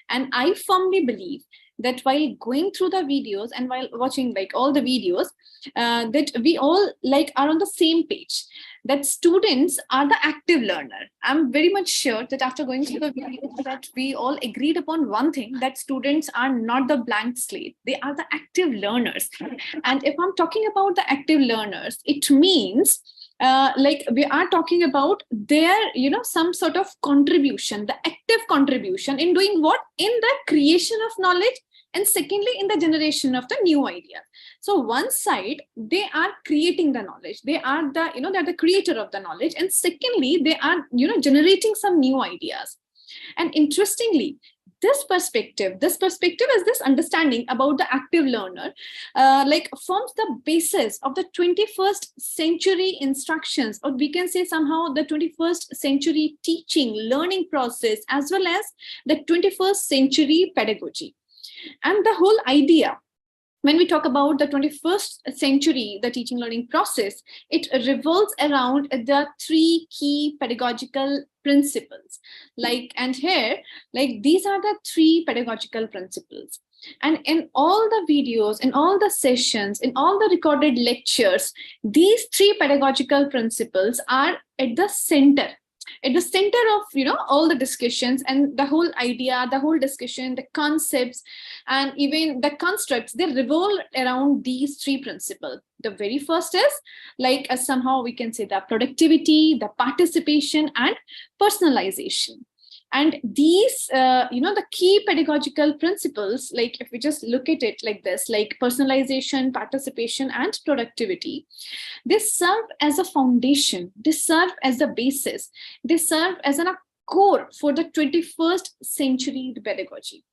And I firmly believe that while going through the videos and while watching like all the videos, that we all like are on the same page, that students are the active learner. I'm very much sure that after going through the videos that we all agreed upon one thing, that students are not the blank slate, they are the active learners. And if I'm talking about the active learners, it means like we are talking about their, some sort of contribution, the active contribution in doing what? In the creation of knowledge, and secondly in the generation of the new idea. So one side, they are creating the knowledge, they are the, they're the creator of the knowledge, and secondly they are, generating some new ideas. And interestingly, this perspective is this understanding about the active learner, like forms the basis of the 21st century instructions, or we can say somehow the 21st century teaching learning process, as well as the 21st century pedagogy. And the whole idea, when we talk about the 21st century, the teaching learning process, it revolves around the three key pedagogical principles. And here, like these are the three pedagogical principles. And in all the videos, in all the sessions, in all the recorded lectures, these three pedagogical principles are at the center of all the discussions, and the whole idea, the whole discussion, the concepts, and even the constructs, they revolve around these three principles. The very first is like somehow we can say the productivity, the participation, and personalization. And these, the key pedagogical principles, like if we just look at it like this, like personalization, participation, and productivity, they serve as a foundation, they serve as a basis, they serve as a core for the 21st century pedagogy.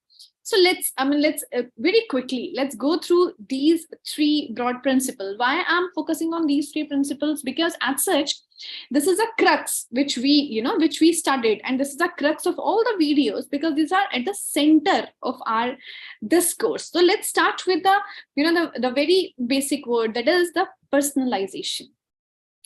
So let's very quickly, let's go through these three broad principles. Why I'm focusing on these three principles? Because as such, this is a crux which we studied, and this is the crux of all the videos, because these are at the center of our discourse. So let's start with the very basic word, that is the personalization.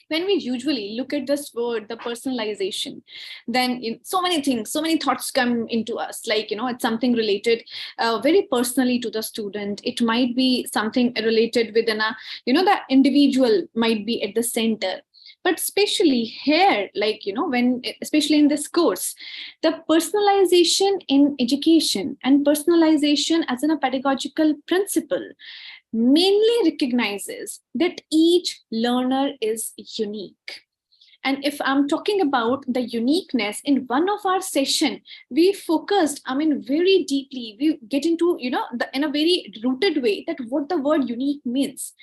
When we usually look at this word, the personalization, then so many things, so many thoughts come into us, like, it's something related very personally to the student. It might be something related within the individual might be at the center. But especially here, especially in this course, the personalization in education and personalization as a pedagogical principle mainly recognizes that each learner is unique. And if I'm talking about the uniqueness, in one of our session, we focused, very deeply, we get into, in a very rooted way, that what the word unique means.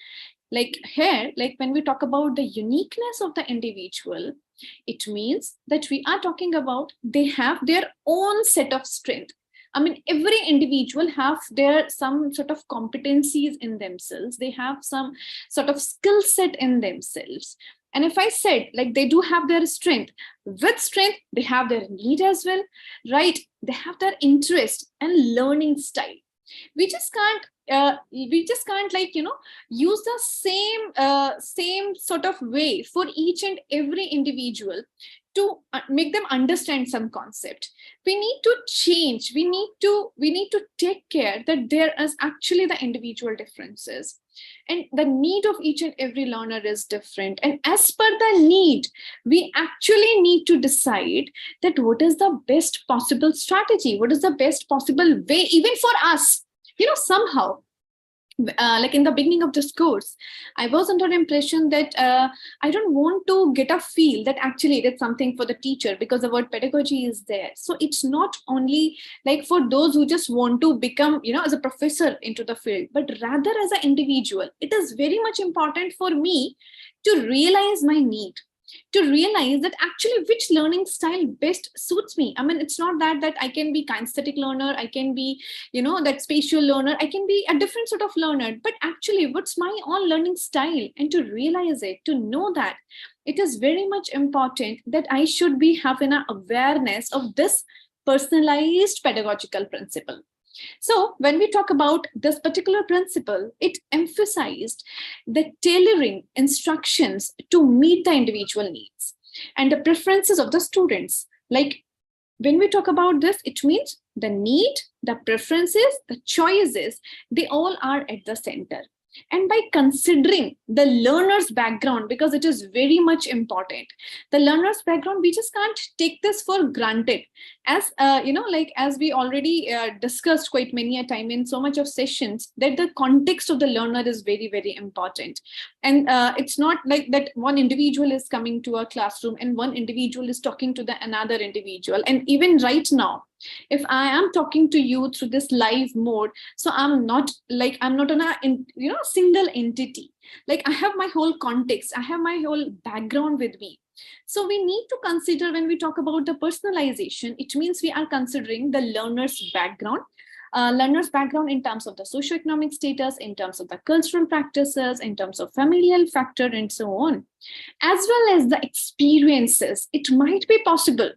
Like here, like when we talk about the uniqueness of the individual, it means that we are talking about they have their own set of strength. Every individual have their some sort of competencies in themselves. They have some sort of skill set in themselves. And if I said, like, they do have their strength, with strength, they have their need as well, right? They have their interest and learning style. We just can't use the same sort of way for each and every individual to make them understand some concept. We need to change, we need to take care that there is actually the individual differences, and the need of each and every learner is different. And as per the need, we actually need to decide that what is the best possible strategy, what is the best possible way, even for us. Somehow, like in the beginning of this course, I was under the impression that I don't want to get a feel that actually it's something for the teacher, because the word pedagogy is there. So it's not only like for those who just want to become, as a professor into the field, but rather as an individual. It is very much important for me to realize my need, to realize that actually which learning style best suits me. It's not that I can be kinesthetic learner, I can be, that spatial learner, I can be a different sort of learner, but actually what's my own learning style, and to realize it, to know that it is very much important that I should be having an awareness of this personalized pedagogical principle. So when we talk about this particular principle, it emphasized the tailoring instructions to meet the individual needs and the preferences of the students. Like when we talk about this, it means The need, the preferences, the choices, they all are at the center. And by considering the learner's background, because it is very much important, the learner's background, we just can't take this for granted. As like as we already discussed quite many a time in so much of sessions, that the context of the learner is very, very important. And it's not like that one individual is coming to a classroom and one individual is talking to the another individual. And even right now, if I am talking to you through this live mode, so I'm not on a single entity. Like I have my whole context, I have my whole background with me. So we need to consider, when we talk about the personalization, it means we are considering the learner's background. Learner's background in terms of the socioeconomic status, in terms of the cultural practices, in terms of familial factor, and so on, as well as the experiences. It might be possible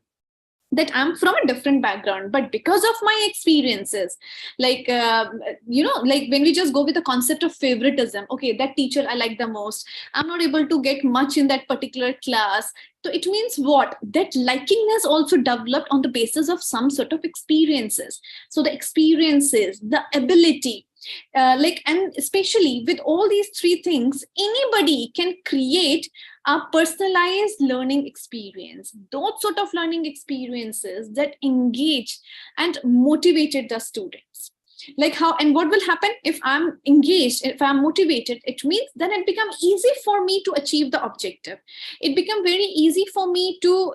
that I'm from a different background, but because of my experiences, like when we just go with the concept of favoritism, okay, that teacher I like the most, I'm not able to get much in that particular class. So it means what? That liking has also developed on the basis of some sort of experiences. So the experiences, the ability, and especially with all these three things, anybody can create a personalized learning experience, those sort of learning experiences that engage and motivated the students. Like how and what will happen if I'm engaged, if I'm motivated, it means then it becomes easy for me to achieve the objective. It becomes very easy for me to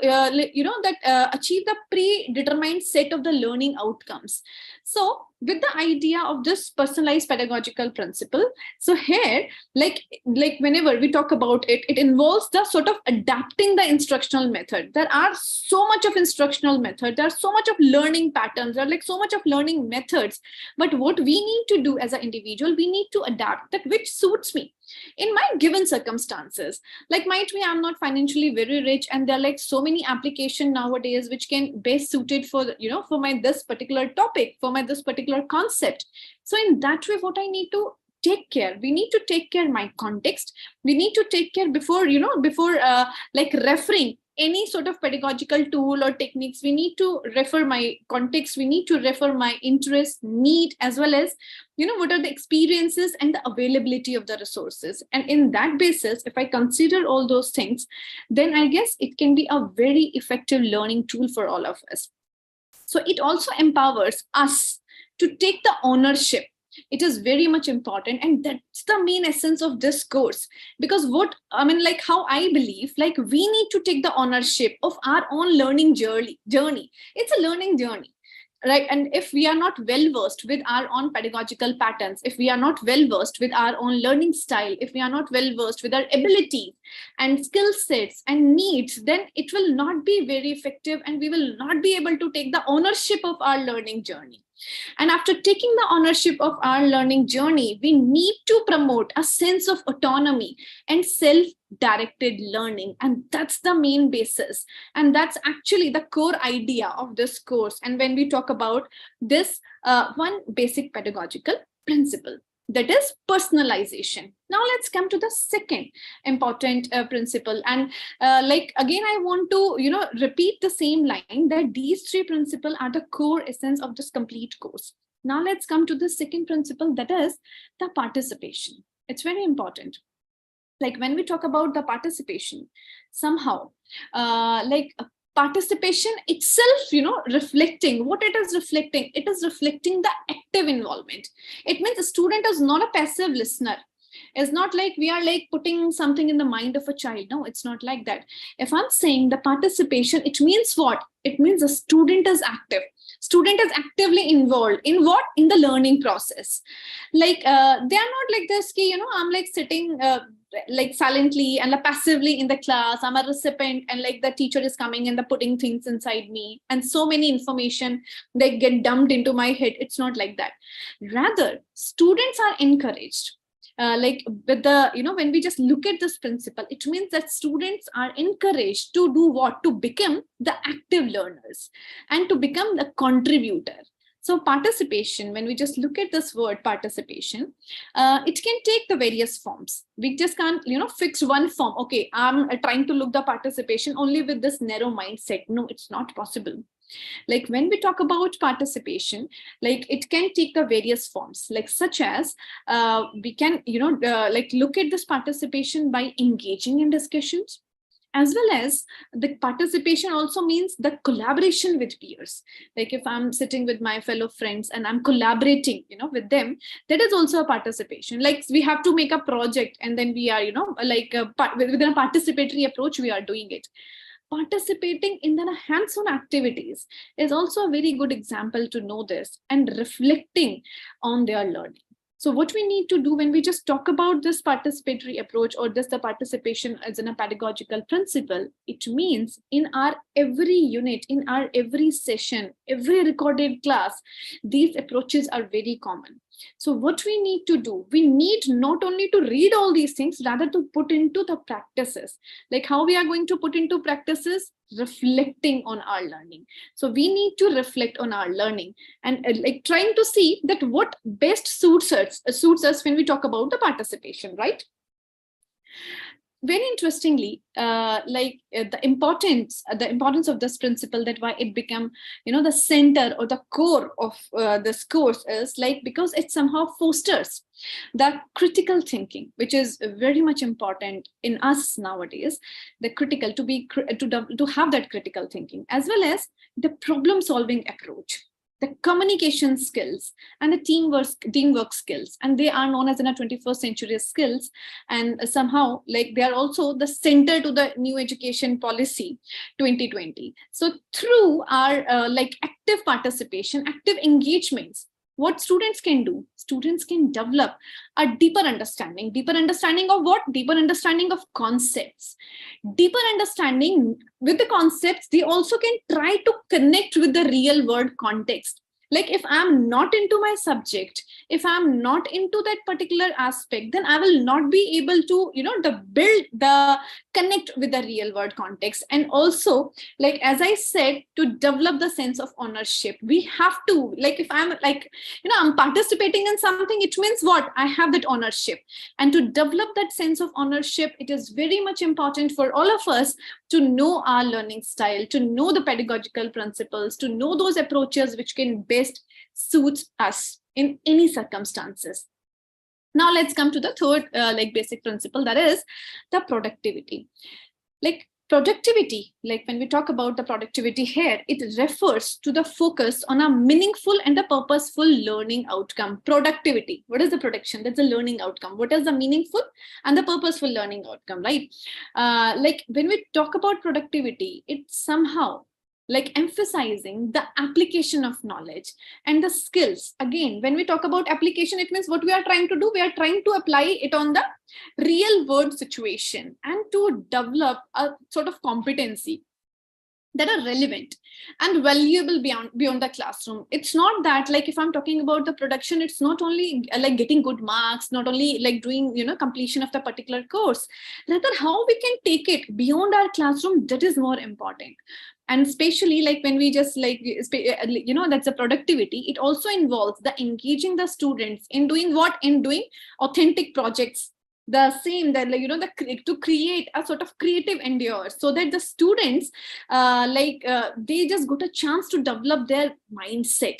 achieve the predetermined set of the learning outcomes. So with the idea of this personalized pedagogical principle, so here, like whenever we talk about it, it involves the sort of adapting the instructional method. There are so much of instructional method, there are so much of learning patterns, there are like so much of learning methods. But what we need to do as an individual, we need to adapt that which suits me in my given circumstances. Like might be I'm not financially very rich, and there are like so many applications nowadays which can best suited for for my this particular topic, for my this particular concept. So in that way, what I need to take care, we need to take care my context, we need to take care before referring any sort of pedagogical tool or techniques. We need to refer my context, we need to refer my interest, need, as well as what are the experiences and the availability of the resources. And in that basis, if I consider all those things, then I guess it can be a very effective learning tool for all of us. So it also empowers us to take the ownership. It is very much important, and that's the main essence of this course. Because how I believe, like we need to take the ownership of our own learning journey. It's a learning journey, right? And if we are not well versed with our own pedagogical patterns, if we are not well versed with our own learning style, if we are not well versed with our abilities and skill sets and needs, then it will not be very effective, and we will not be able to take the ownership of our learning journey. And after taking the ownership of our learning journey, we need to promote a sense of autonomy and self-directed learning. And that's the main basis. And that's actually the core idea of this course. And when we talk about this one basic pedagogical principle, that is personalization. Now let's come to the second important principle. And again, I want to repeat the same line, that these three principles are the core essence of this complete course. Now let's come to the second principle, that is the participation. It's very important. Like when we talk about the participation, somehow participation itself, reflecting what it is reflecting. It is reflecting the active involvement. It means a student is not a passive listener. It's not like we are like putting something in the mind of a child. No, it's not like that. If I'm saying the participation, it means what? It means the student is active. Student is actively involved in what? In the learning process. Like they are not like this, I'm like sitting like silently and passively in the class. I'm a recipient, and like the teacher is coming and the putting things inside me, and so many information they get dumped into my head. It's not like that. Rather, students are encouraged. With the when we just look at this principle, it means that students are encouraged to do what? To become the active learners and to become the contributor. So participation, when we just look at this word participation, it can take the various forms. We just can't fix one form. Okay, I'm trying to look the participation only with this narrow mindset. No, it's not possible. Like when we talk about participation, like it can take the various forms, like such as we can, like look at this participation by engaging in discussions, as well as the participation also means the collaboration with peers. Like if I'm sitting with my fellow friends and I'm collaborating, with them, that is also a participation. Like we have to make a project and then we are, like within a participatory approach, we are doing it. Participating in the hands-on activities is also a very good example to know this, and reflecting on their learning. So what we need to do when we just talk about this participatory approach, or this the participation as in a pedagogical principle, it means in our every unit, in our every session, every recorded class, these approaches are very common. So what we need to do, we need not only to read all these things, rather to put into the practices. Like how we are going to put into practices? Reflecting on our learning. So we need to reflect on our learning and like trying to see that what best suits us when we talk about the participation, right? Very interestingly, the importance of this principle, that why it become the center or the core of this course, is like because it somehow fosters the critical thinking, which is very much important in us nowadays. The critical to have that critical thinking, as well as the problem solving approach, the communication skills, and the teamwork skills, and they are known as in a 21st century skills. And somehow like they are also the center to the new education policy 2020. So through our like active participation, active engagements, what students can do, students can develop a deeper understanding of what? Deeper understanding of concepts, deeper understanding with the concepts. They also can try to connect with the real world context. Like if I'm not into my subject, if I'm not into that particular aspect, then I will not be able to the connect with the real world context. And also, like as I said, to develop the sense of ownership, we have to, like if I'm like I'm participating in something, it means what? I have that ownership. And to develop that sense of ownership, it is very much important for all of us to know our learning style, to know the pedagogical principles, to know those approaches which can best suit us in any circumstances. Now let's come to the third like basic principle, that is the productivity. Like productivity, like when we talk about the productivity here, it refers to the focus on a meaningful and a purposeful learning outcome. Productivity, what is the production? That's a learning outcome. What is the meaningful and the purposeful learning outcome, right? Like when we talk about productivity, it's somehow like emphasizing the application of knowledge and the skills. Again, when we talk about application, it means what we are trying to do, we are trying to apply it on the real world situation and to develop a sort of competency that are relevant and valuable beyond the classroom. It's not that like if I'm talking about the production, it's not only like getting good marks, not only like doing completion of the particular course, rather how we can take it beyond our classroom, that is more important. And especially like when we just like that's a productivity, it also involves the engaging the students in doing what? In doing authentic projects, the same that to create a sort of creative endeavor, so that the students they just got a chance to develop their mindset,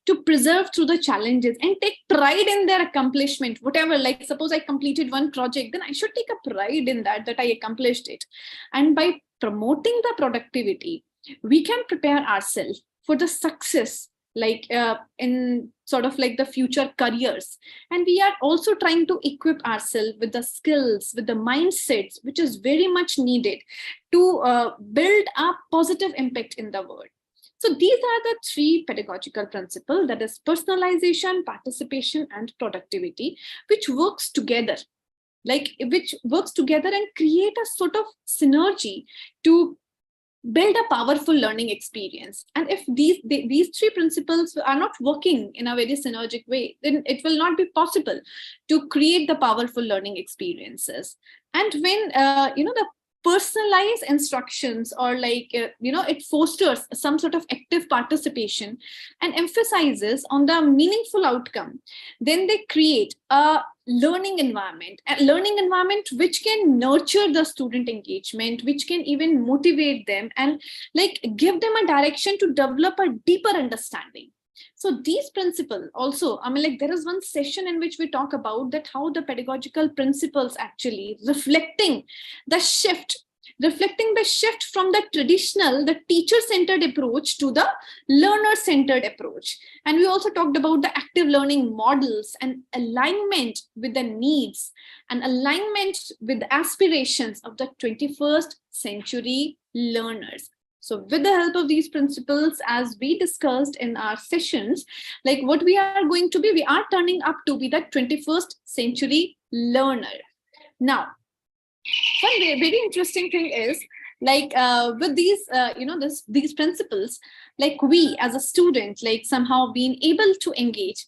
to preserve through the challenges and take pride in their accomplishment. Whatever, like suppose I completed one project, then I should take a pride in that I accomplished it. And by promoting the productivity, we can prepare ourselves for the success, like in sort of like the future careers. And we are also trying to equip ourselves with the skills, with the mindsets, which is very much needed to build a positive impact in the world. So these are the three pedagogical principles, that is personalization, participation, and productivity, which works together and create a sort of synergy to build a powerful learning experience. And if these three principles are not working in a very synergic way, then it will not be possible to create the powerful learning experiences. And when the personalized instructions, or like it fosters some sort of active participation and emphasizes on the meaningful outcome, then they create a a learning environment which can nurture the student engagement, which can even motivate them and like give them a direction to develop a deeper understanding. So these principles also, I mean, like there is one session in which we talk about that how the pedagogical principles actually reflecting the shift from the traditional, the teacher-centered approach to the learner-centered approach. And we also talked about the active learning models and alignment with the needs and alignment with the aspirations of the 21st century learners. So with the help of these principles, as we discussed in our sessions, like what we are going to be, we are turning up to be the 21st century learner. Now, one very interesting thing is like with these these principles, like we as a student like somehow being able to engage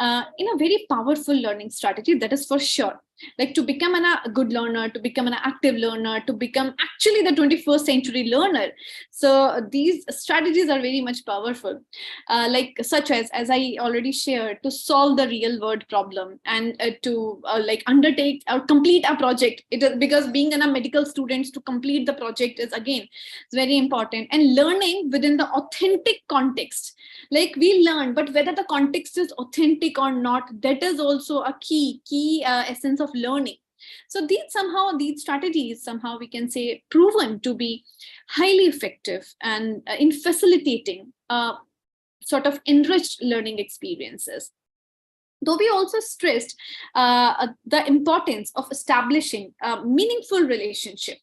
in a very powerful learning strategy, that is for sure, like to become a good learner, to become an active learner, to become actually the 21st century learner. So these strategies are very much powerful, like such as I already shared, to solve the real world problem and to like undertake or complete a project. It is because being a medical students, to complete the project is again it's very important, and learning within the authentic context. Like we learn, but whether the context is authentic or not, that is also a key essence of learning. So these strategies somehow we can say proven to be highly effective and in facilitating sort of enriched learning experiences. Though we also stressed the importance of establishing a meaningful relationship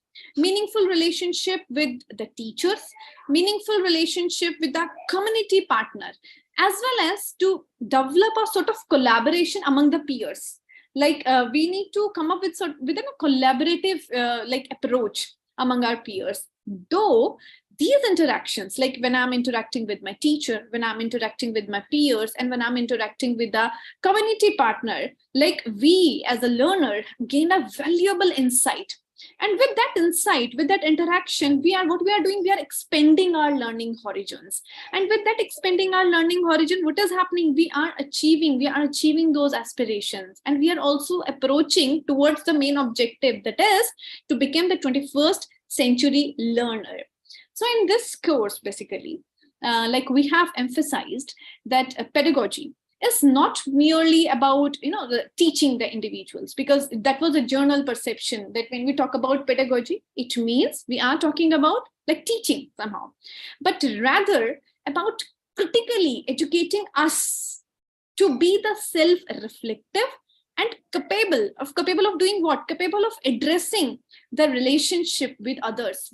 with the teachers, meaningful relationship with the community partner, as well as to develop a sort of collaboration among the peers. Like we need to come up with within a collaborative like approach among our peers. Though these interactions, like when I'm interacting with my teacher, when I'm interacting with my peers, and when I'm interacting with the community partner, like we as a learner gain a valuable insight. And with that insight, with that interaction, we are doing, we are expanding our learning horizons. And with that expanding our learning horizon, what is happening? We are achieving those aspirations. And we are also approaching towards the main objective, that is to become the 21st century learner. So in this course, basically, like we have emphasized that pedagogy is not merely about teaching the individuals, because that was a general perception that when we talk about pedagogy, it means we are talking about like teaching somehow, but rather about critically educating us to be the self-reflective and capable of doing what? Capable of addressing the relationship with others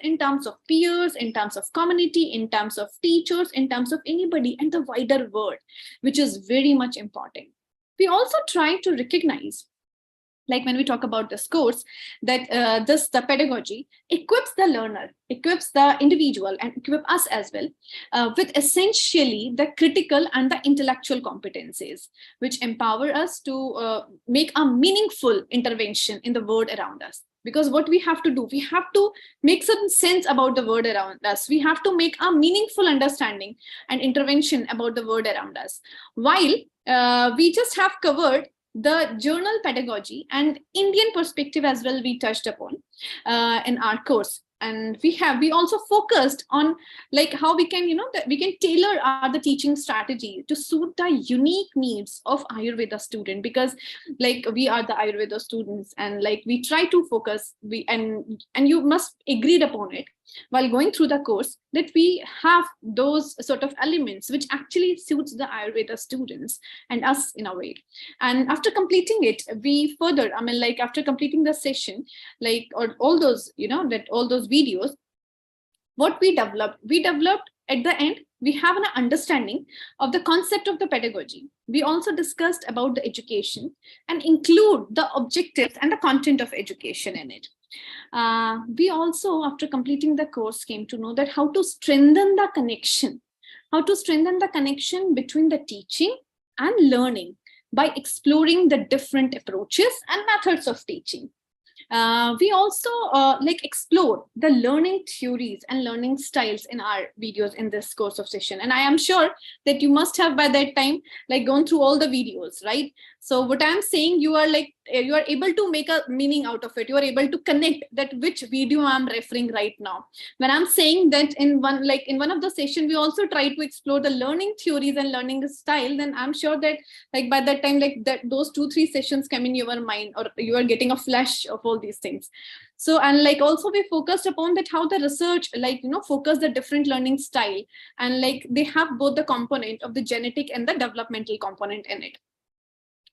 in terms of peers, in terms of community, in terms of teachers, in terms of anybody and the wider world, which is very much important. We also try to recognize, like when we talk about this course, that the pedagogy equips the learner, equips the individual, and equip us as well with essentially the critical and the intellectual competencies, which empower us to make a meaningful intervention in the world around us. Because what we have to do, we have to make some sense about the world around us. We have to make a meaningful understanding and intervention about the world around us. While we just have covered the journal pedagogy and Indian perspective as well, we touched upon in our course. And we also focused on like how we can we can tailor the teaching strategy to suit the unique needs of Ayurveda student, because like we are the Ayurveda students, and like we try to focus, and you must agreed upon it while going through the course, that we have those sort of elements which actually suits the Ayurveda students and us in a way. And after completing it, we further, after completing the session, like, or all those, all those videos, what we developed at the end, we have an understanding of the concept of the pedagogy. We also discussed about the education and include the objectives and the content of education in it. We also, after completing the course, came to know that how to strengthen the connection between the teaching and learning by exploring the different approaches and methods of teaching. We also like explore the learning theories and learning styles in our videos in this course of session. And I am sure that you must have by that time like gone through all the videos, right? So what I'm saying, you are like, you are able to make a meaning out of it. You are able to connect that which video I'm referring right now. When I'm saying that in one of the session, we also try to explore the learning theories and learning style, then I'm sure that like by that time, like that those 2-3 sessions come in your mind, or you are getting a flash of all these things. So, and like also we focused upon that how the research like focus the different learning style, and like they have both the component of the genetic and the developmental component in it.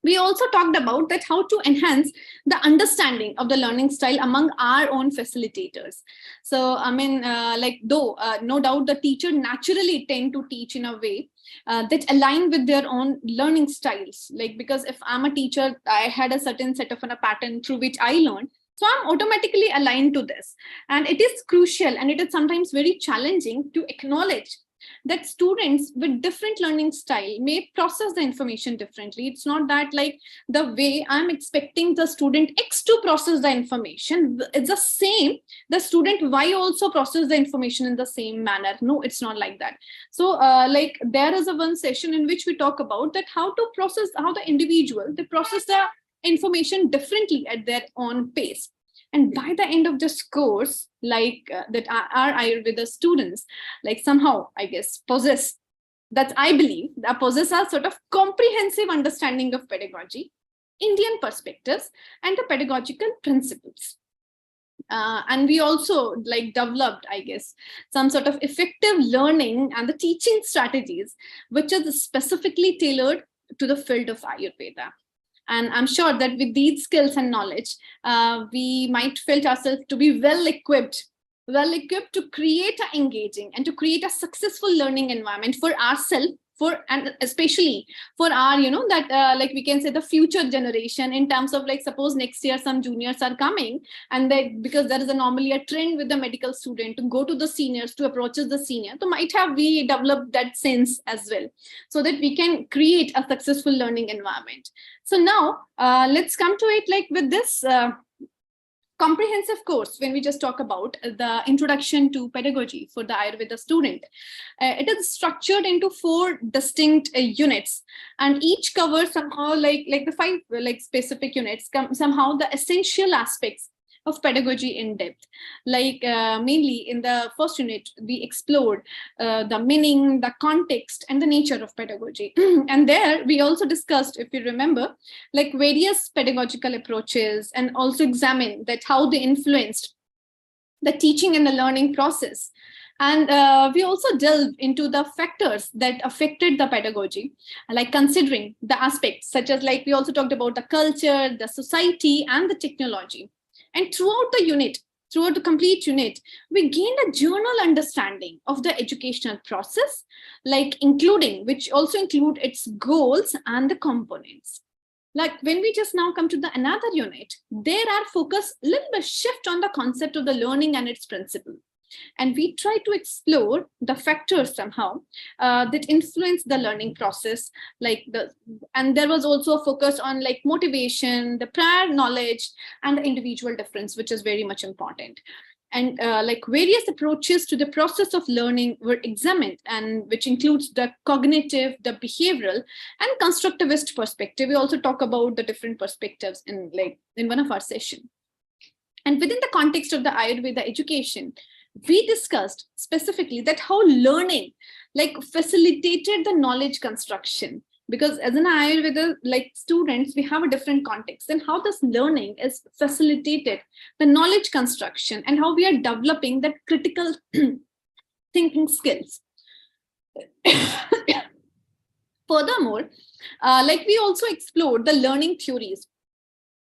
We also talked about that how to enhance the understanding of the learning style among our own facilitators. So I mean, like though no doubt the teacher naturally tend to teach in a way that align with their own learning styles. Like, because if I'm a teacher, I had a certain set of a pattern through which I learned, so I'm automatically aligned to this. And it is crucial, and it is sometimes very challenging to acknowledge that students with different learning style may process the information differently. It's not that like the way I'm expecting the student X to process the information, it's the same, the student Y also process the information in the same manner. No, it's not like that. So like there is a one session in which we talk about that how to process, how the individual, they process the information differently at their own pace. And by the end of this course, like that our Ayurveda students, like somehow, I guess, possess, that I believe, that possess a sort of comprehensive understanding of pedagogy, Indian perspectives, and the pedagogical principles. And we also like developed, I guess, some sort of effective learning and the teaching strategies, which are specifically tailored to the field of Ayurveda. And I'm sure that with these skills and knowledge, we might feel ourselves to be well equipped to create an engaging and to create a successful learning environment for ourselves, for, and especially for our, that like we can say the future generation, in terms of like, suppose next year some juniors are coming, and that because there is normally a trend with the medical student to go to the seniors, to approaches the senior, so might have we developed that sense as well, so that we can create a successful learning environment. So now let's come to it like with this comprehensive course. When we just talk about the introduction to pedagogy for the Ayurveda student, it is structured into 4 distinct units, and each covers somehow like the 5 like specific units, somehow the essential aspects of pedagogy in depth. Like mainly in the first unit, we explored the meaning, the context, and the nature of pedagogy. And there we also discussed, if you remember, like various pedagogical approaches, and also examined that how they influenced the teaching and the learning process. And we also delved into the factors that affected the pedagogy, like considering the aspects such as, like we also talked about the culture, the society, and the technology. And throughout the complete unit, we gained a general understanding of the educational process, like which also include its goals and the components. Like when we just now come to the another unit, there are focus a little bit shift on the concept of the learning and its principle. And we try to explore the factors somehow that influence the learning process, and there was also a focus on like motivation, the prior knowledge, and the individual difference, which is very much important. And like various approaches to the process of learning were examined, and which includes the cognitive, the behavioral, and constructivist perspective. We also talk about the different perspectives in one of our sessions. And within the context of the Ayurveda education, we discussed specifically that how learning like facilitated the knowledge construction, because as an Ayurveda like students, we have a different context, and how this learning is facilitated the knowledge construction, and how we are developing that critical thinking skills. Furthermore, like we also explored the learning theories,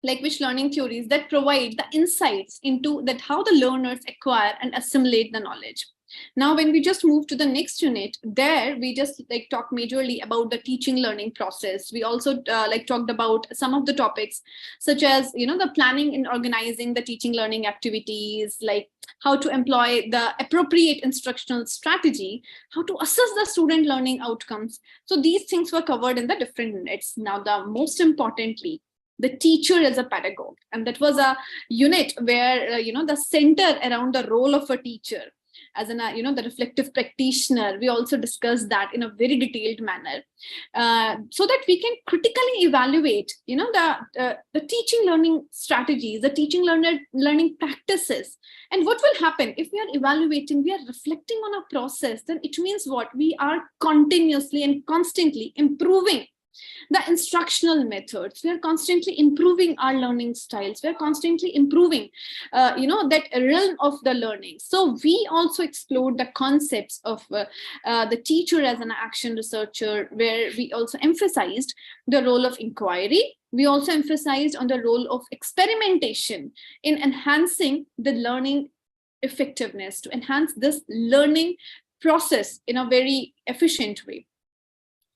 like which learning theories that provide the insights into that how the learners acquire and assimilate the knowledge. Now, when we just move to the next unit, there we just like talk majorly about the teaching learning process. We also like talked about some of the topics such as, the planning and organizing the teaching learning activities, like how to employ the appropriate instructional strategy, how to assess the student learning outcomes. So these things were covered in the different units. Now, the most importantly, the teacher as a pedagogue. And that was a unit where, the center around the role of a teacher as an, the reflective practitioner. We also discussed that in a very detailed manner, so that we can critically evaluate, the teaching learning strategies, the teaching learning practices. And what will happen if we are evaluating, we are reflecting on a process, then it means what? We are continuously and constantly improving the instructional methods. We are constantly improving our learning styles. We are constantly improving, that realm of the learning. So we also explored the concepts of the teacher as an action researcher, where we also emphasized the role of inquiry. We also emphasized on the role of experimentation in enhancing the learning effectiveness, to enhance this learning process in a very efficient way.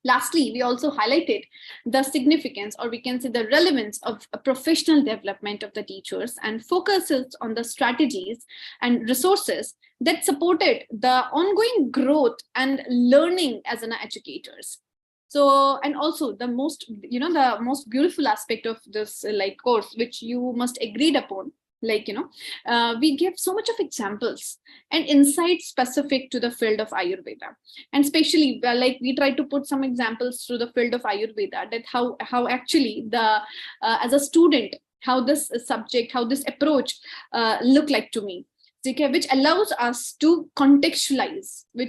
Lastly, we also highlighted the significance, or we can say the relevance, of a professional development of the teachers, and focuses on the strategies and resources that supported the ongoing growth and learning as an educators. So, and also the most beautiful aspect of this course, which you must agreed upon, we give so much of examples and insights specific to the field of Ayurveda. And especially we try to put some examples through the field of Ayurveda, that how actually the as a student, how this subject, how this approach look like to me. Okay, which allows us to contextualize, the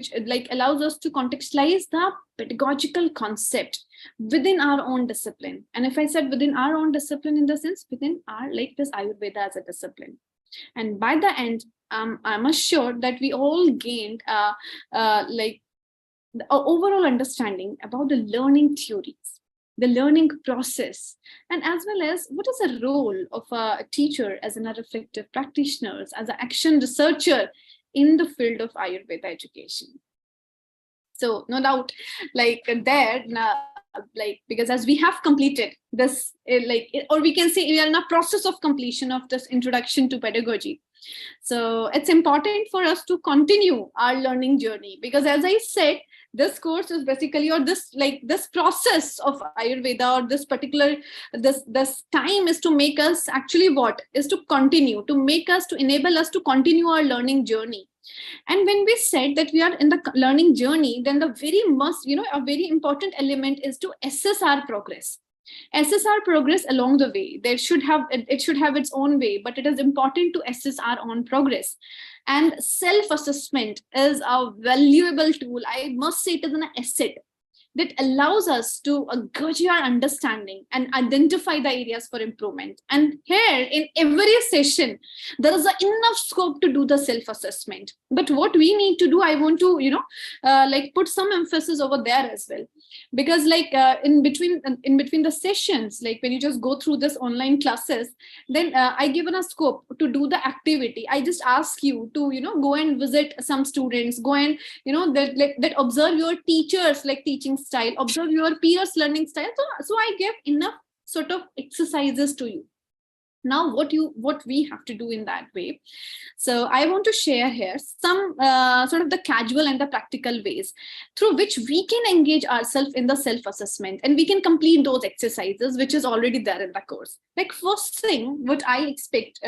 pedagogical concept within our own discipline. And if I said within our own discipline, in the sense within our this Ayurveda as a discipline. And by the end, I'm assured that we all gained the overall understanding about the learning theories, the learning process, and as well as what is the role of a teacher as a reflective practitioner, as an action researcher in the field of Ayurveda education. So no doubt, because as we have completed this, or we can say we are in a process of completion of this introduction to pedagogy. So it's important for us to continue our learning journey, because as I said, this course is basically, or this process of Ayurveda, or this time is to make us actually to enable us to continue our learning journey. And when we said that we are in the learning journey, then a very important element is to assess our progress. Assess our progress along the way. It should have its own way, but it is important to assess our own progress. And self-assessment is a valuable tool. I must say it is an asset that allows us to gauge our understanding and identify the areas for improvement. And here, in every session, there is enough scope to do the self-assessment. But what we need to do, I want to, put some emphasis over there as well. Because in between the sessions, when you just go through this online classes, then I given a scope to do the activity. I just ask you to, go and visit some students, go and, that observe your teachers, teaching style, observe your peers learning style. So I give enough sort of exercises to you. Now what we have to do in that way. So I want to share here some sort of the casual and the practical ways through which we can engage ourselves in the self-assessment, and we can complete those exercises which is already there in the course. First thing, what I expect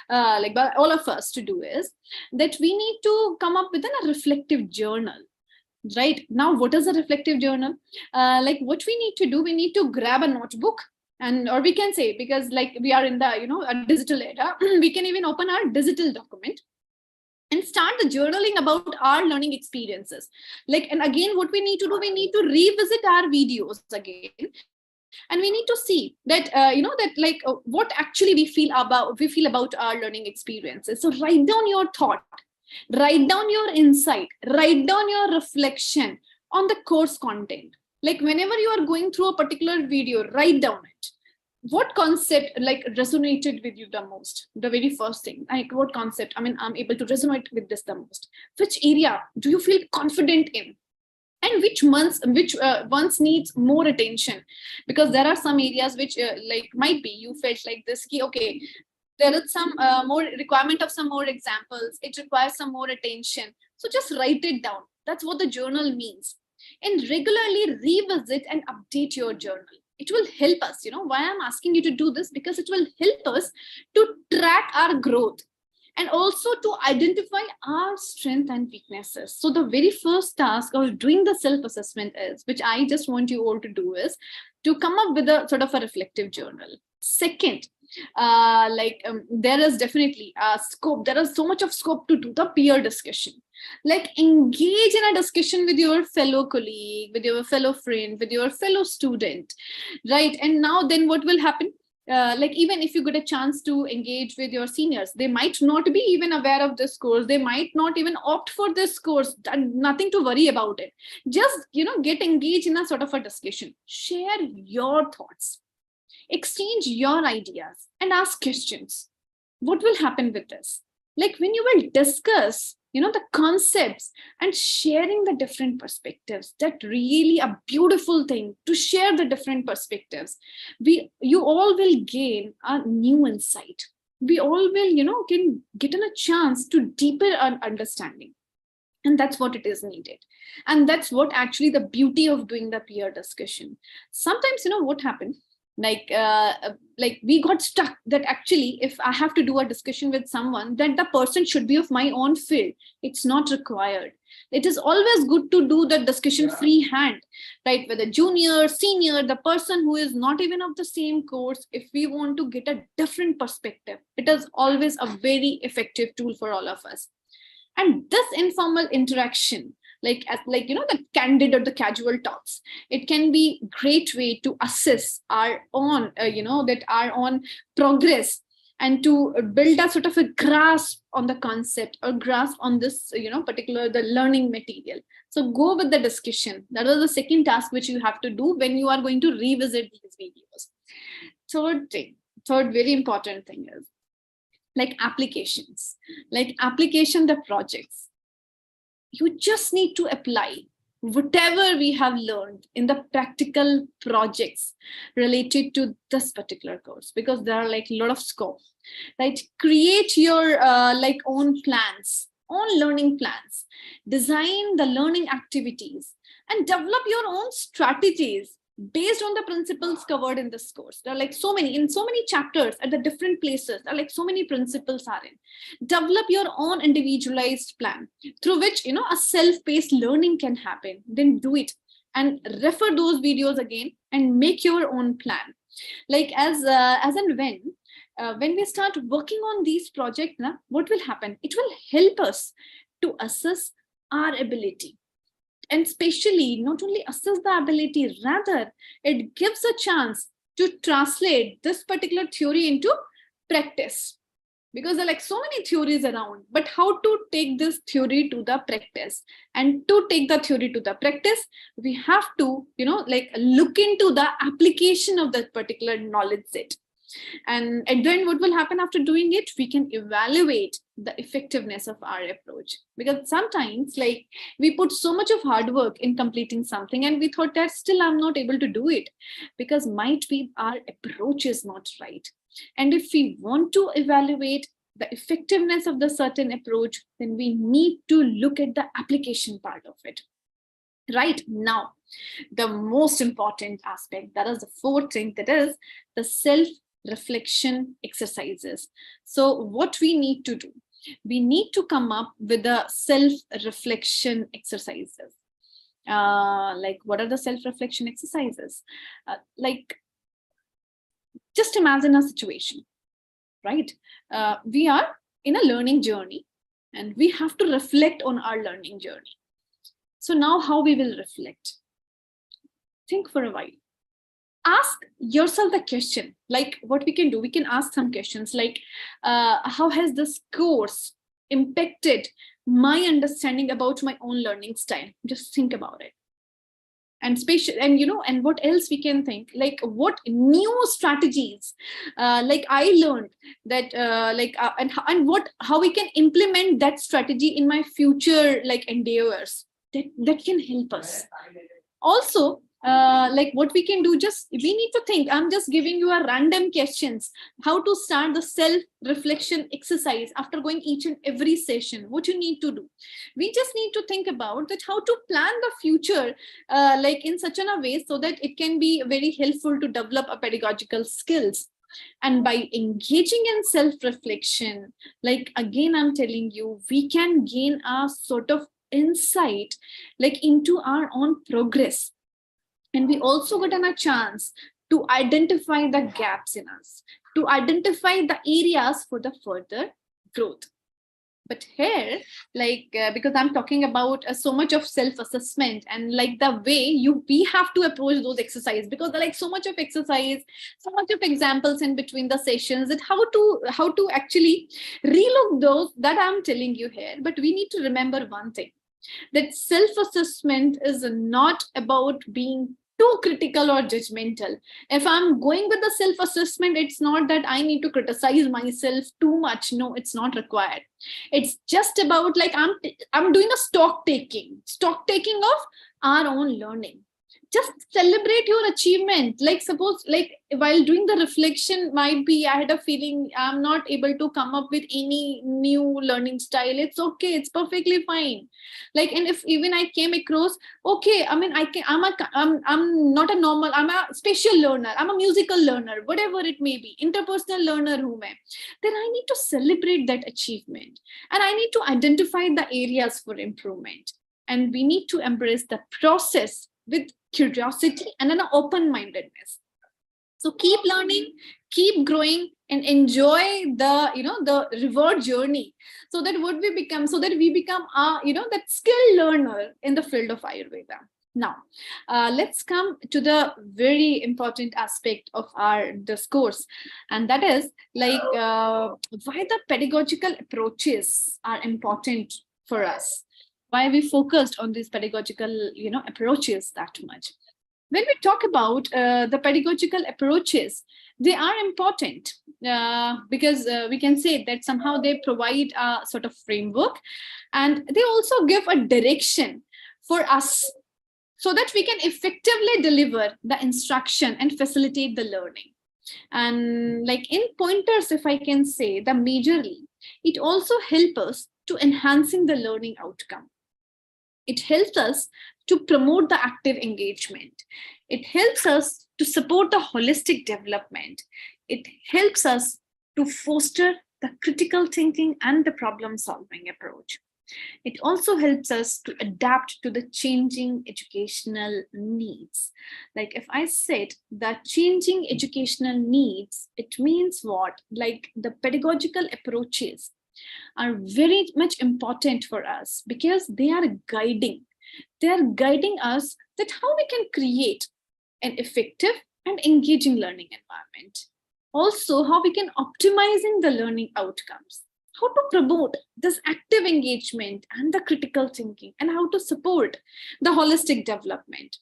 by all of us to do is that we need to come up with a reflective journal. Right now, what is a reflective journal? What we need to do, we need to grab a notebook, or we can say, because we are in the a digital era, we can even open our digital document and start the journaling about our learning experiences. And again, what we need to do, we need to revisit our videos again, and we need to see that what actually we feel about our learning experiences. So write down your thought, write down your insight, write down your reflection on the course content. Whenever you are going through a particular video, write down it. What concept resonated with you the most? The very first thing, what concept, I'm able to resonate with this the most. Which area do you feel confident in? And which ones needs more attention? Because there are some areas which might be you felt like this, okay, there is some more requirement of some more examples. It requires some more attention. So just write it down. That's what the journal means. And regularly revisit and update your journal. It will help us, why I'm asking you to do this, because it will help us to track our growth and also to identify our strength and weaknesses. So the very first task of doing the self-assessment is, which I just want you all to do, is to come up with a sort of a reflective journal. Second, there is definitely a scope. There is so much of scope to do the peer discussion. Like engage in a discussion with your fellow colleague, with your fellow friend, with your fellow student, right? And now then what will happen? Even if you get a chance to engage with your seniors, they might not be even aware of this course, they might not even opt for this course, nothing to worry about it. Just get engaged in a sort of a discussion, share your thoughts, exchange your ideas, and ask questions. What will happen with this? Like when you will discuss the concepts and sharing the different perspectives, that really a beautiful thing, to share the different perspectives. You all will gain a new insight. We all will can get in a chance to deeper understanding, and that's what it is needed. And that's what actually the beauty of doing the peer discussion. Sometimes what happened, we got stuck that actually if I have to do a discussion with someone, that the person should be of my own field. It's not required. It is always good to do the discussion freehand, right? With a junior, senior, the person who is not even of the same course. If we want to get a different perspective, it is always a very effective tool for all of us. And this informal interaction, the candid or the casual talks, it can be great way to assess our own our own progress, and to build a sort of a grasp on the concept or grasp on this particular the learning material. So go with the discussion. That was the second task which you have to do when you are going to revisit these videos. Third very important thing is applications, the projects. You just need to apply whatever we have learned in the practical projects related to this particular course, because there are a lot of scope, right? Create your own plans, own learning plans, design the learning activities, and develop your own strategies based on the principles covered in this course. There are in so many chapters at the different places, there are so many principles are in. Develop your own individualized plan through which a self-paced learning can happen. Then do it and refer those videos again and make your own plan. When we start working on these projects, what will happen? It will help us to assess our ability. And especially not only assess the ability, rather it gives a chance to translate this particular theory into practice, because there are so many theories around, but how to take this theory to the practice? And to take the theory to the practice, we have to look into the application of that particular knowledge set. And then what will happen after doing it? We can evaluate the effectiveness of our approach, because sometimes we put so much of hard work in completing something and we thought that still I'm not able to do it, because might be our approach is not right. And if we want to evaluate the effectiveness of the certain approach, then we need to look at the application part of it. Right now, the most important aspect, that is the fourth thing, that is the self-reflection exercises. So what we need to do, we need to come up with the self-reflection exercises. What are the self-reflection exercises? Just imagine a situation, right? We are in a learning journey and we have to reflect on our learning journey. So now how we will reflect? Think for a while. Ask yourself the question, what we can do, we can ask some questions how has this course impacted my understanding about my own learning style? Just think about it. And and what else we can think, what new strategies I learned that how we can implement that strategy in my future endeavors, that can help us. Also, like what we can do, just we need to think. I'm just giving you a random questions, how to start the self reflection exercise after going each and every session. What you need to do, we just need to think about that, how to plan the future like in such a way so that it can be very helpful to develop a pedagogical skills. And by engaging in self reflection, like again I'm telling you, we can gain a sort of insight like into our own progress. And we also gotten a chance to identify the gaps in us, to identify the areas for the further growth. But here, like because I'm talking about so much of self-assessment, and like the way we have to approach those exercises, because like so much of exercise, so much of examples in between the sessions, that how to actually relook those that I'm telling you here. But we need to remember one thing, that self-assessment is not about being too critical or judgmental. If I'm going with the self-assessment, it's not that I need to criticize myself too much. No, it's not required. It's just about like I'm doing a stock taking of our own learning. Just celebrate your achievement. Like suppose like while doing the reflection, might be I had a feeling I'm not able to come up with any new learning style. It's okay, it's perfectly fine. Like, and if even I came across, okay, I mean I'm not a normal, I'm a special learner, I'm a musical learner, whatever it may be, interpersonal learner who may, then I need to celebrate that achievement, and I need to identify the areas for improvement. And we need to embrace the process with curiosity and an open-mindedness. So keep learning, keep growing, and enjoy the the reward journey, so that we become that skilled learner in the field of Ayurveda. Now let's come to the very important aspect of our discourse, and that is like why the pedagogical approaches are important for us, why we focused on these pedagogical approaches that much. When we talk about the pedagogical approaches, they are important because we can say that somehow they provide a sort of framework, and they also give a direction for us so that we can effectively deliver the instruction and facilitate the learning. And like in pointers, if I can say the majorly, it also helps us to enhancing the learning outcome. It helps us to promote the active engagement. It helps us to support the holistic development. It helps us to foster the critical thinking and the problem solving approach. It also helps us to adapt to the changing educational needs. Like if I said that changing educational needs, it means what? Like the pedagogical approaches are very much important for us because they are guiding. They are guiding us that how we can create an effective and engaging learning environment. Also, how we can optimizing the learning outcomes, how to promote this active engagement and the critical thinking, and how to support the holistic development.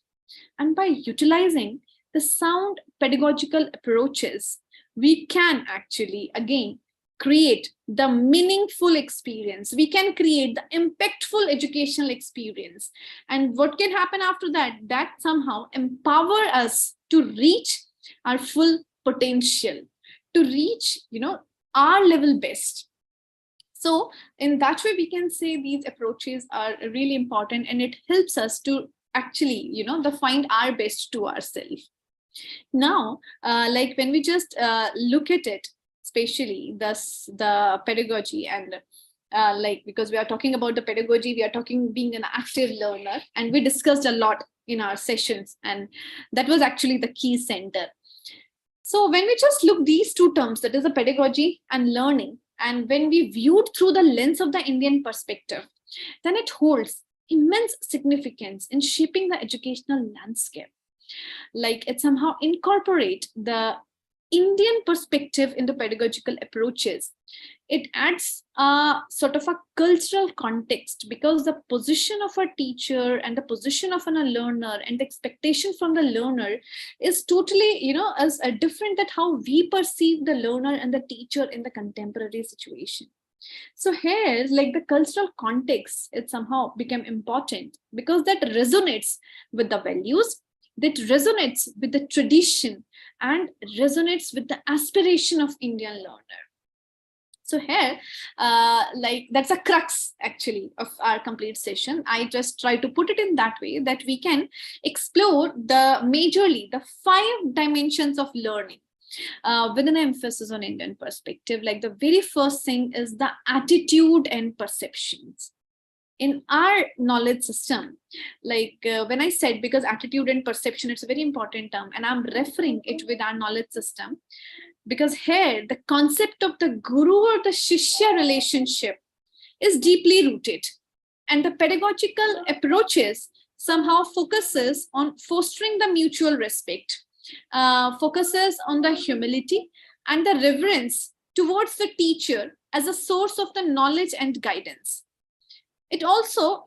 And by utilizing the sound pedagogical approaches, we can actually, again, create the meaningful experience. We can create the impactful educational experience. And what can happen after that? That somehow empower us to reach our full potential, to reach, our level best. So in that way, we can say these approaches are really important, and it helps us to actually, find our best to ourselves. Now, like when we just look at it, especially the pedagogy, and like because we are talking about the pedagogy, we are talking being an active learner, and we discussed a lot in our sessions, and that was actually the key center. So when we just look these two terms, that is the pedagogy and learning, and when we viewed through the lens of the Indian perspective, then it holds immense significance in shaping the educational landscape. Like it somehow incorporate the Indian perspective in the pedagogical approaches. It adds a sort of a cultural context, because the position of a teacher and the position of a learner and the expectation from the learner is totally, as a different, that how we perceive the learner and the teacher in the contemporary situation. So here, like the cultural context, it somehow became important because that resonates with the values that resonates with the tradition and resonates with the aspiration of Indian learner. So here, like that's a crux actually of our complete session. I just try to put it in that way that we can explore majorly the 5 dimensions of learning with an emphasis on Indian perspective. Like the very first thing is the attitude and perceptions. In our knowledge system, like when I said, because attitude and perception, it's a very important term, and I'm referring it with our knowledge system, because here the concept of the guru or the shishya relationship is deeply rooted, and the pedagogical approaches somehow focuses on fostering the mutual respect, focuses on the humility and the reverence towards the teacher as a source of the knowledge and guidance. It also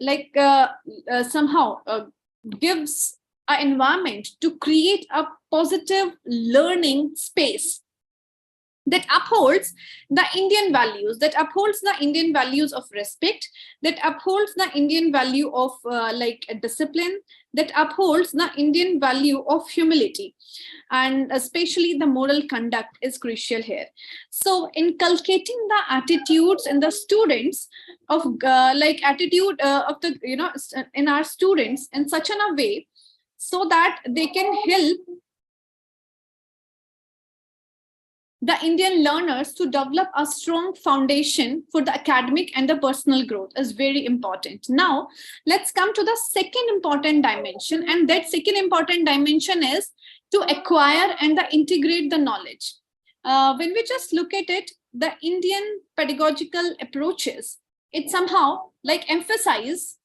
somehow gives an environment to create a positive learning space that upholds the Indian values, that upholds the Indian values of respect, that upholds the Indian value of discipline, that upholds the Indian value of humility, and especially the moral conduct is crucial here. So inculcating the attitudes in the students of attitude of the in our students in such a way so that they can help the Indian learners to develop a strong foundation for the academic and the personal growth is very important. Now, let's come to the second important dimension, and that second important dimension is to acquire and integrate the knowledge. When we just look at it, the Indian pedagogical approaches, it somehow emphasize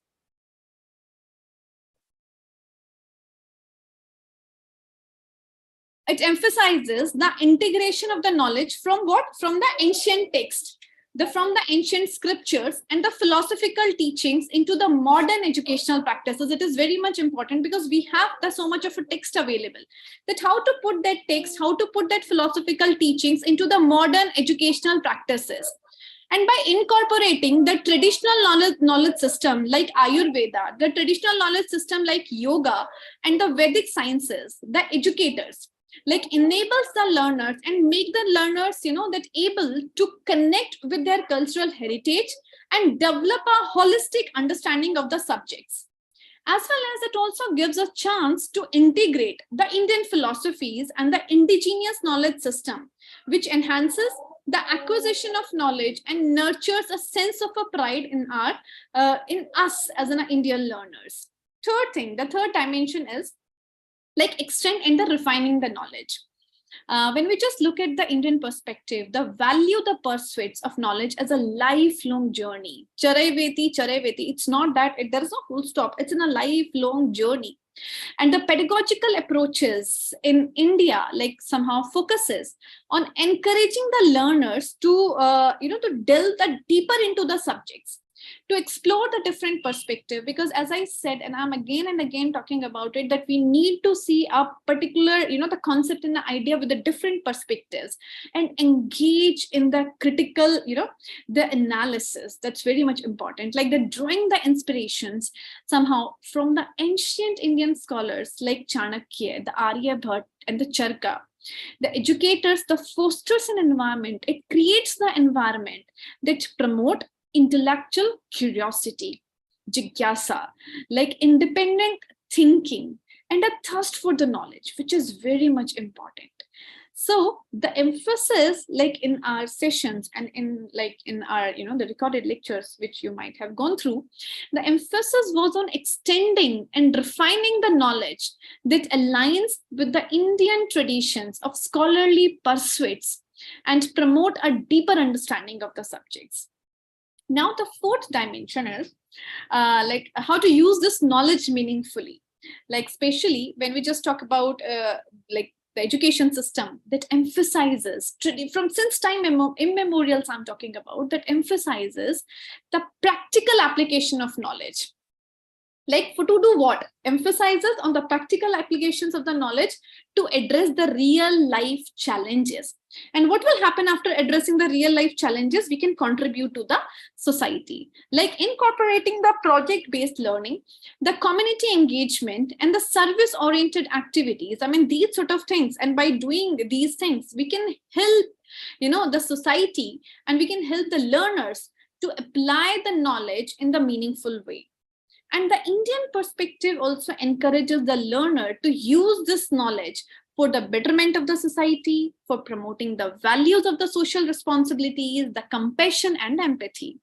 it emphasizes the integration of the knowledge from what? From the ancient text, from the ancient scriptures and the philosophical teachings into the modern educational practices. It is very much important because we have so much of a text available, that how to put that text, how to put that philosophical teachings into the modern educational practices. And by incorporating the traditional knowledge system like Ayurveda, the traditional knowledge system like yoga and the Vedic sciences, the educators enables the learners and make the learners that able to connect with their cultural heritage and develop a holistic understanding of the subjects, as well as it also gives a chance to integrate the Indian philosophies and the indigenous knowledge system, which enhances the acquisition of knowledge and nurtures a sense of a pride in us as an Indian learners. Third thing, the third dimension is extend and the refining the knowledge. When we just look at the Indian perspective, the value the pursuits of knowledge as a lifelong journey. Charaiveti, it's not that there is no full stop. It's in a lifelong journey. And the pedagogical approaches in India somehow focuses on encouraging the learners to to delve deeper into the subjects, to explore the different perspective, because as I said, and I'm again and again talking about it, that we need to see a particular the concept and the idea with the different perspectives and engage in the critical the analysis. That's very much important, the drawing the inspirations somehow from the ancient Indian scholars like Chanakya, the Aryabhat and the Charka. The educators, the fosters an environment, it creates the environment that promote intellectual curiosity, jigyasa, independent thinking and a thirst for the knowledge, which is very much important. So the emphasis in our sessions and in our the recorded lectures which you might have gone through, the emphasis was on extending and refining the knowledge that aligns with the Indian traditions of scholarly pursuits and promote a deeper understanding of the subjects. Now, the fourth dimension is how to use this knowledge meaningfully, especially when we just talk about the education system that emphasizes from since time immemorials I'm talking about, that emphasizes the practical application of knowledge. To do what? Emphasizes on the practical applications of the knowledge to address the real life challenges. And what will happen after addressing the real life challenges? We can contribute to the society, like incorporating the project based learning, the community engagement, and the service oriented activities. I mean, these sort of things. And by doing these things, we can help, the society, and we can help the learners to apply the knowledge in the meaningful way. And the Indian perspective also encourages the learner to use this knowledge for the betterment of the society, for promoting the values of the social responsibilities, the compassion and empathy.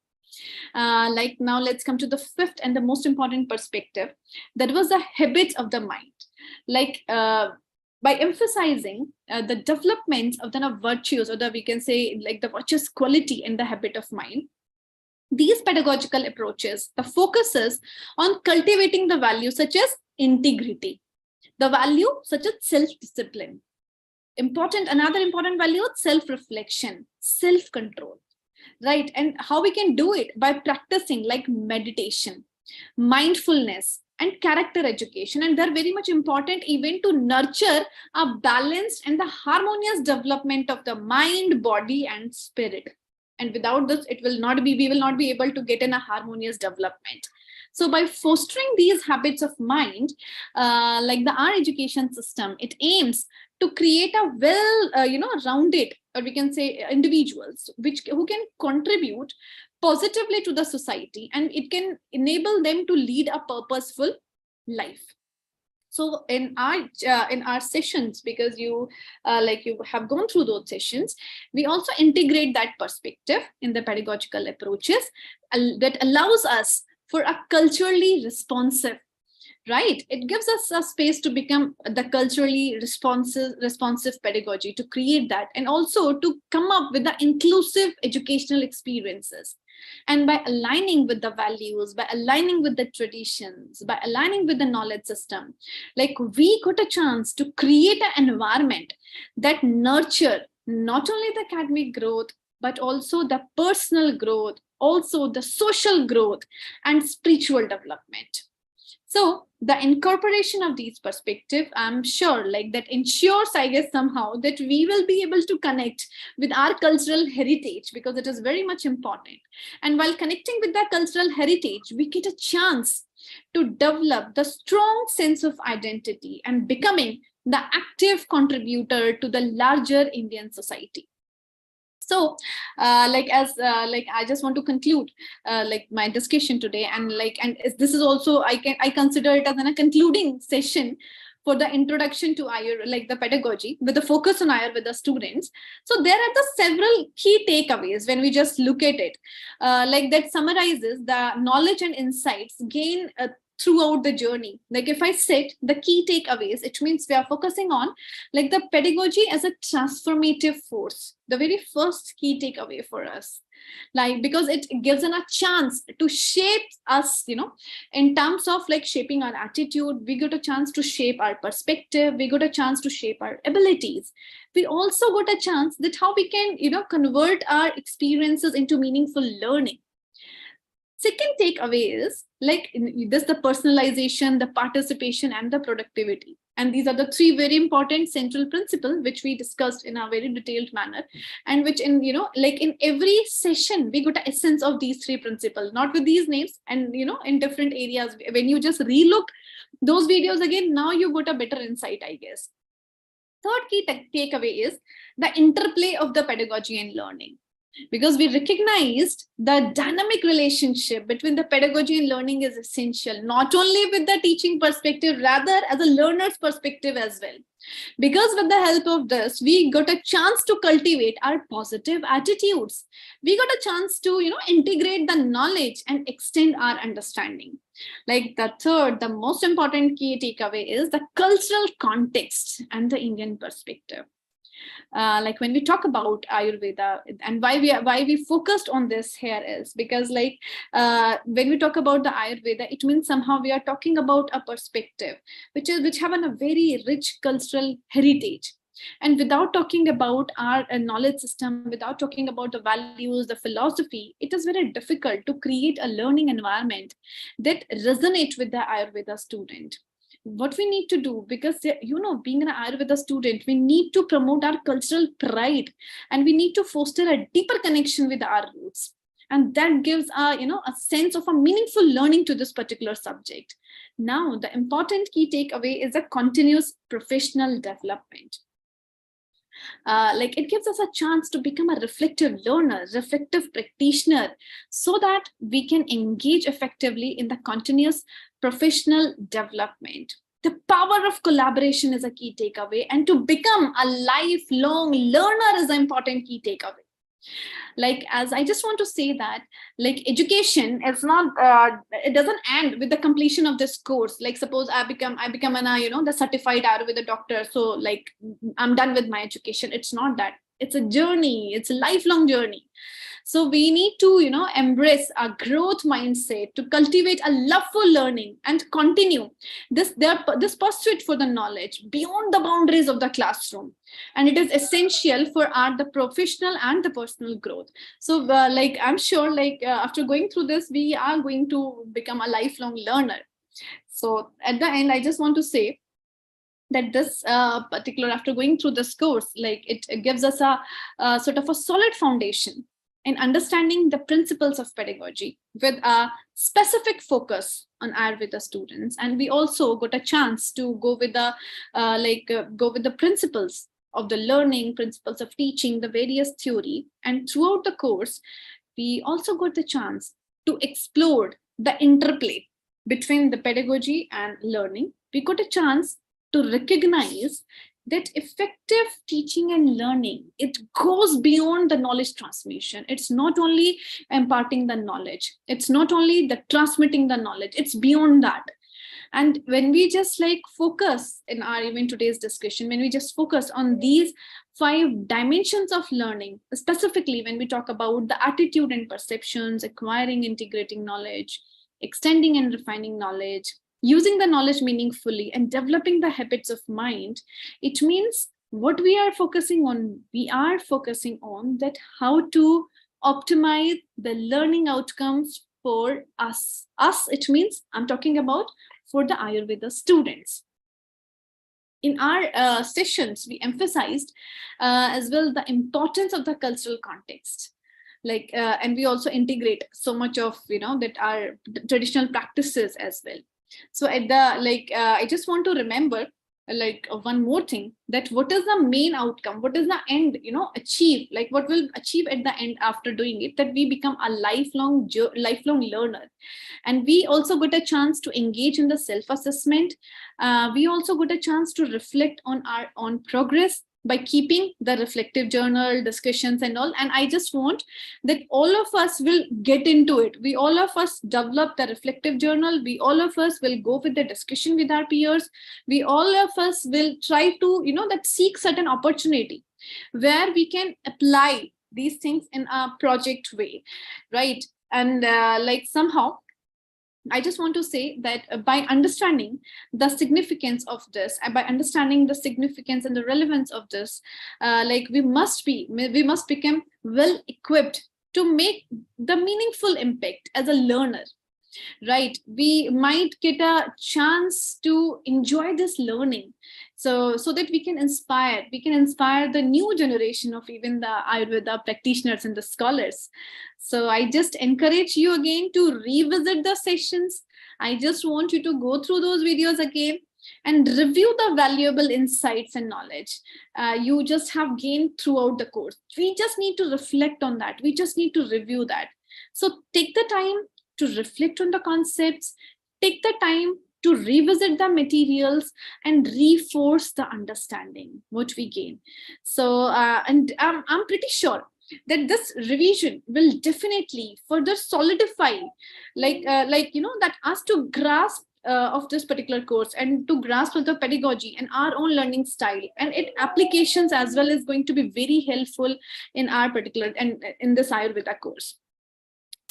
Like now, let's come to the fifth and the most important perspective. That was the habits of the mind. Like by emphasizing the development of the virtues, or the, we can say, like the virtuous quality in the habit of mind, these pedagogical approaches, the focuses on cultivating the values such as integrity, the value such as self-discipline. Another important value is self-reflection, self-control, right? And how we can do it? By practicing like meditation, mindfulness, and character education. And they're very much important even to nurture a balanced and the harmonious development of the mind, body, and spirit. And without this, we will not be able to get in a harmonious development. So by fostering these habits of mind, like our education system, it aims to create a rounded, or we can say individuals who can contribute positively to the society, and it can enable them to lead a purposeful life. So in our sessions, because you have gone through those sessions, we also integrate that perspective in the pedagogical approaches that allows us for a culturally responsive, right? It gives us a space to become the culturally responsive pedagogy, to create that, and also to come up with the inclusive educational experiences. And by aligning with the values, by aligning with the traditions, by aligning with the knowledge system, like we got a chance to create an environment that nurture not only the academic growth, but also the personal growth, also the social growth and spiritual development. So the incorporation of these perspectives, I'm sure that ensures, I guess, somehow that we will be able to connect with our cultural heritage, because it is very much important. And while connecting with that cultural heritage, we get a chance to develop the strong sense of identity and becoming the active contributor to the larger Indian society. So I just want to conclude my discussion today, and this is also, I consider it as a concluding session for the introduction to the pedagogy, with the focus on Ayurveda students. So there are the several key takeaways when we just look at it, that summarizes the knowledge and insights gained throughout the journey. Like if I said the key takeaways, it means we are focusing on the pedagogy as a transformative force, the very first key takeaway for us, because it gives us a chance to shape us, in terms of shaping our attitude. We got a chance to shape our perspective, we got a chance to shape our abilities. We also got a chance that how we can convert our experiences into meaningful learning. Second takeaway is the personalization, the participation, and the productivity. And these are the three very important central principles which we discussed in a very detailed manner, and which in every session we got an essence of these three principles, not with these names, and in different areas. When you just relook those videos again, now you got a better insight, I guess. Third key takeaway is the interplay of the pedagogy and learning, because we recognized the dynamic relationship between the pedagogy and learning is essential, not only with the teaching perspective, rather as a learner's perspective as well. Because with the help of this, we got a chance to cultivate our positive attitudes. We got a chance to, integrate the knowledge and extend our understanding. The third, the most important key takeaway is the cultural context and the Indian perspective. When we talk about Ayurveda, and why we focused on this here is because when we talk about the Ayurveda, it means somehow we are talking about a perspective which have a very rich cultural heritage. And without talking about our knowledge system, without talking about the values, the philosophy, it is very difficult to create a learning environment that resonates with the Ayurveda student. what we need to do, because being an Ayurveda student, we need to promote our cultural pride, and we need to foster a deeper connection with our roots, and that gives a sense of a meaningful learning to this particular subject. Now the important key takeaway is a continuous professional development. Like it gives us a chance to become a reflective learner, reflective practitioner, so that we can engage effectively in the continuous professional development. The power of collaboration is a key takeaway, and to become a lifelong learner is an important key takeaway. Like, as I just want to say that, like, education is not it doesn't end with the completion of this course. Like, suppose I become an the certified Ayurveda doctor, so like I'm done with my education. It's not that. It's a journey. It's a lifelong journey. So we need to embrace a growth mindset, to cultivate a love for learning, and continue this pursuit for the knowledge beyond the boundaries of the classroom. And it is essential for our the professional and the personal growth. So like, I'm sure, like, after going through this, we are going to become a lifelong learner. So at the end, I just want to say that this particular, after going through this course, like, it gives us a sort of a solid foundation in understanding the principles of pedagogy, with a specific focus on Ayurveda students. And we also got a chance to go with the principles of the learning, principles of teaching, the various theory. And throughout the course, we also got the chance to explore the interplay between the pedagogy and learning. We got a chance to recognize that effective teaching and learning, it goes beyond the knowledge transmission. It's not only imparting the knowledge, it's not only the transmitting the knowledge, it's beyond that. And when we just like focus in our even today's discussion, when we just focus on these 5 dimensions of learning, specifically when we talk about the attitude and perceptions, acquiring, integrating knowledge, extending and refining knowledge, using the knowledge meaningfully, and developing the habits of mind, it means what we are focusing on, that how to optimize the learning outcomes for us. It means I'm talking about for the Ayurveda students. In our sessions, we emphasized as well the importance of the cultural context. Like, and we also integrate so much of, that our traditional practices as well. So at the I just want to remember one more thing, that what is the main outcome, what is the end achieve, like what will achieve at the end after doing it, that we become a lifelong learner. And we also got a chance to engage in the self-assessment. We also got a chance to reflect on our own progress by keeping the reflective journal discussions and all. And I just want that all of us will get into it. We all of us develop the reflective journal. We all of us will go with the discussion with our peers. We all of us will try to that seek certain opportunity where we can apply these things in a project way, right? And somehow I just want to say that by understanding the significance of this, and by understanding the significance and the relevance of this, we must become well equipped to make the meaningful impact as a learner, right? We might get a chance to enjoy this learning, so that we can inspire the new generation of even the Ayurveda practitioners and the scholars. So I just encourage you again to revisit the sessions. I just want you to go through those videos again and review the valuable insights and knowledge you just have gained throughout the course. We just need to reflect on that. We just need to review that. So take the time to reflect on the concepts, take the time to revisit the materials, and reinforce the understanding what we gain. So and I'm pretty sure that this revision will definitely further solidify that us to grasp of this particular course, and to grasp of the pedagogy and our own learning style, and its applications as well is going to be very helpful in our particular and in this Ayurveda course.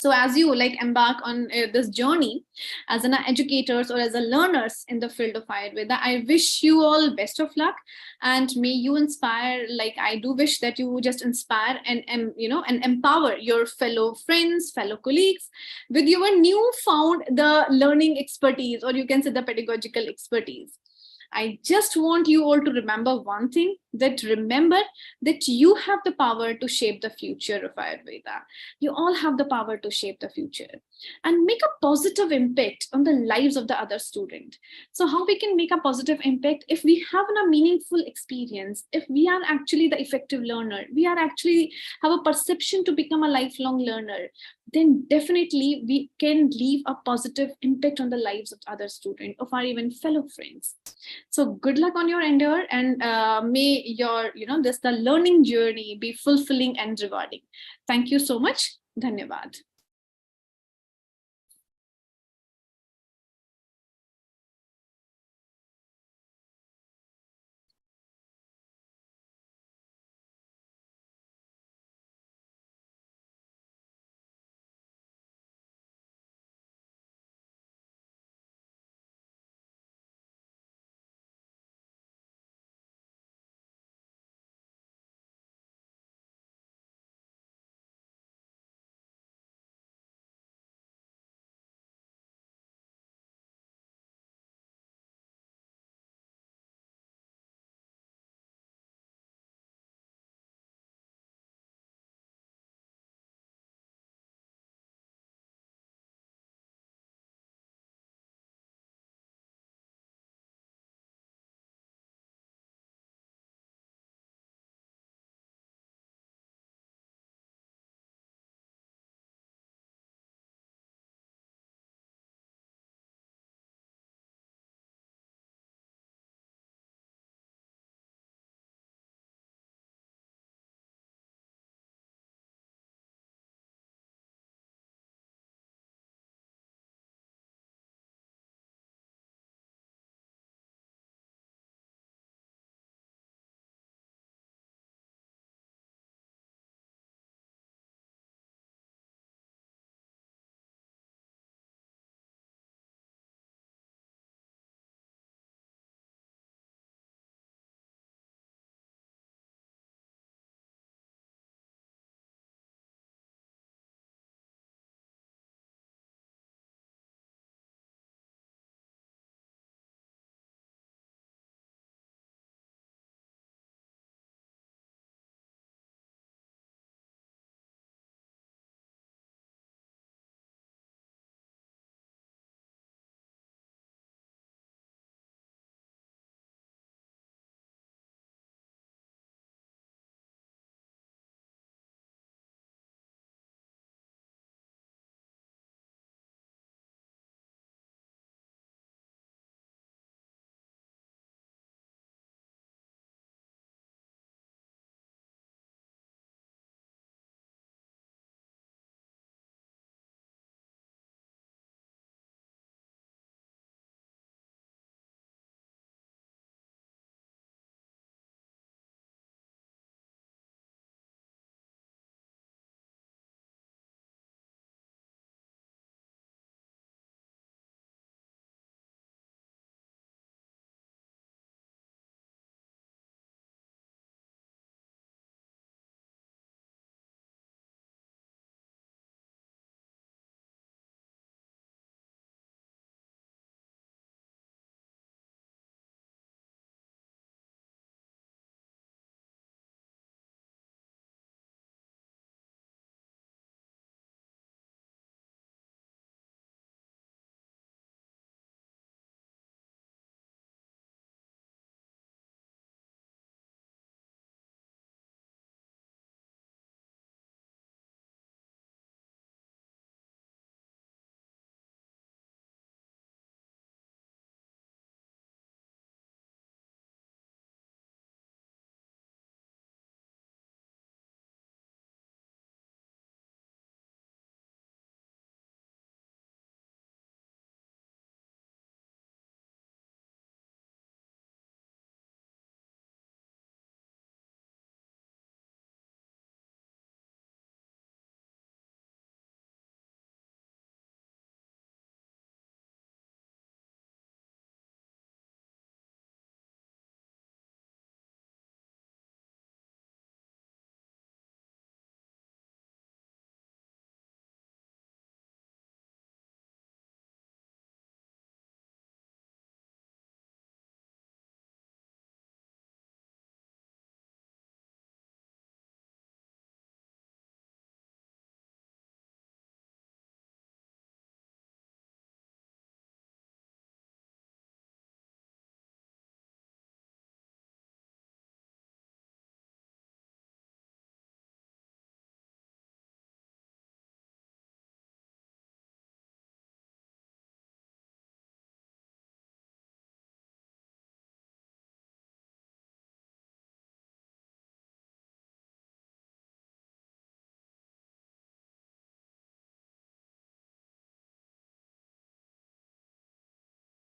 So as you like embark on this journey as an educators or as a learners in the field of Ayurveda, I wish you all best of luck, and may you inspire, like I do wish that you just inspire and and empower your fellow friends, fellow colleagues with your newfound the learning expertise, or you can say the pedagogical expertise. I just want you all to remember one thing, that remember that you have the power to shape the future of Ayurveda. You all have the power to shape the future and make a positive impact on the lives of the other student. So how we can make a positive impact? If we have a meaningful experience, if we are actually the effective learner, we are actually have a perception to become a lifelong learner, then definitely we can leave a positive impact on the lives of other students, of our even fellow friends. So good luck on your endeavor, and may your this the learning journey be fulfilling and rewarding. Thank you so much. Dhanyavad.